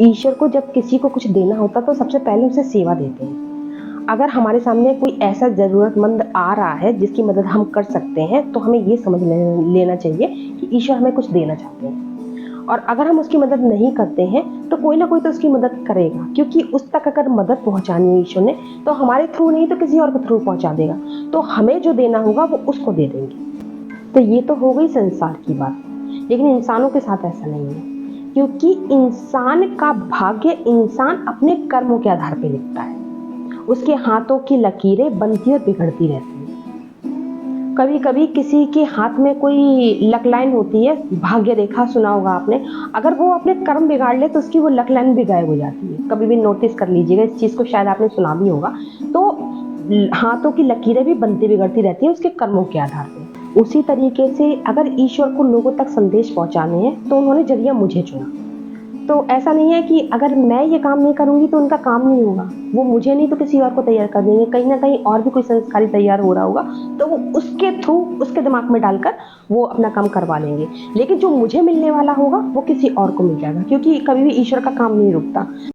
ईश्वर को जब किसी को कुछ देना होता तो सबसे पहले उसे सेवा देते हैं। अगर हमारे सामने कोई ऐसा ज़रूरतमंद आ रहा है जिसकी मदद हम कर सकते हैं, तो हमें ये समझ लेना चाहिए कि ईश्वर हमें कुछ देना चाहते हैं। और अगर हम उसकी मदद नहीं करते हैं तो कोई ना कोई तो उसकी मदद करेगा, क्योंकि उस तक अगर मदद पहुंचानी है ईश्वर ने तो हमारे थ्रू नहीं तो किसी और के थ्रू पहुंचा देगा। तो हमें जो देना होगा वो उसको दे देंगे। तो ये तो हो गई संसार की बात, लेकिन इंसानों के साथ ऐसा नहीं है, क्योंकि इंसान का भाग्य इंसान अपने कर्मों के आधार पर लिखता है। उसके हाथों की लकीरें बनती और बिगड़ती रहती हैं। कभी कभी किसी के हाथ में कोई लक लाइन होती है, भाग्य रेखा सुना होगा आपने। अगर वो अपने कर्म बिगाड़ ले तो उसकी वो लक लाइन भी गायब हो जाती है। कभी भी नोटिस कर लीजिएगा इस चीज़ को, शायद आपने सुना भी होगा। तो हाथों की लकीरें भी बनती बिगड़ती रहती हैं उसके कर्मों के आधार पर। उसी तरीके से अगर ईश्वर को लोगों तक संदेश पहुंचाने हैं तो उन्होंने जरिया मुझे चुना। तो ऐसा नहीं है कि अगर मैं ये काम नहीं करूँगी तो उनका काम नहीं होगा। वो मुझे नहीं तो किसी और को तैयार कर देंगे। कहीं न कहीं और भी कोई संस्कारी तैयार हो रहा होगा, तो वो उसके थ्रू उसके दिमाग में डालकर वो अपना काम करवा लेंगे। लेकिन जो मुझे मिलने वाला होगा वो किसी और को मिल जाएगा, क्योंकि कभी भी ईश्वर का काम नहीं रुकता।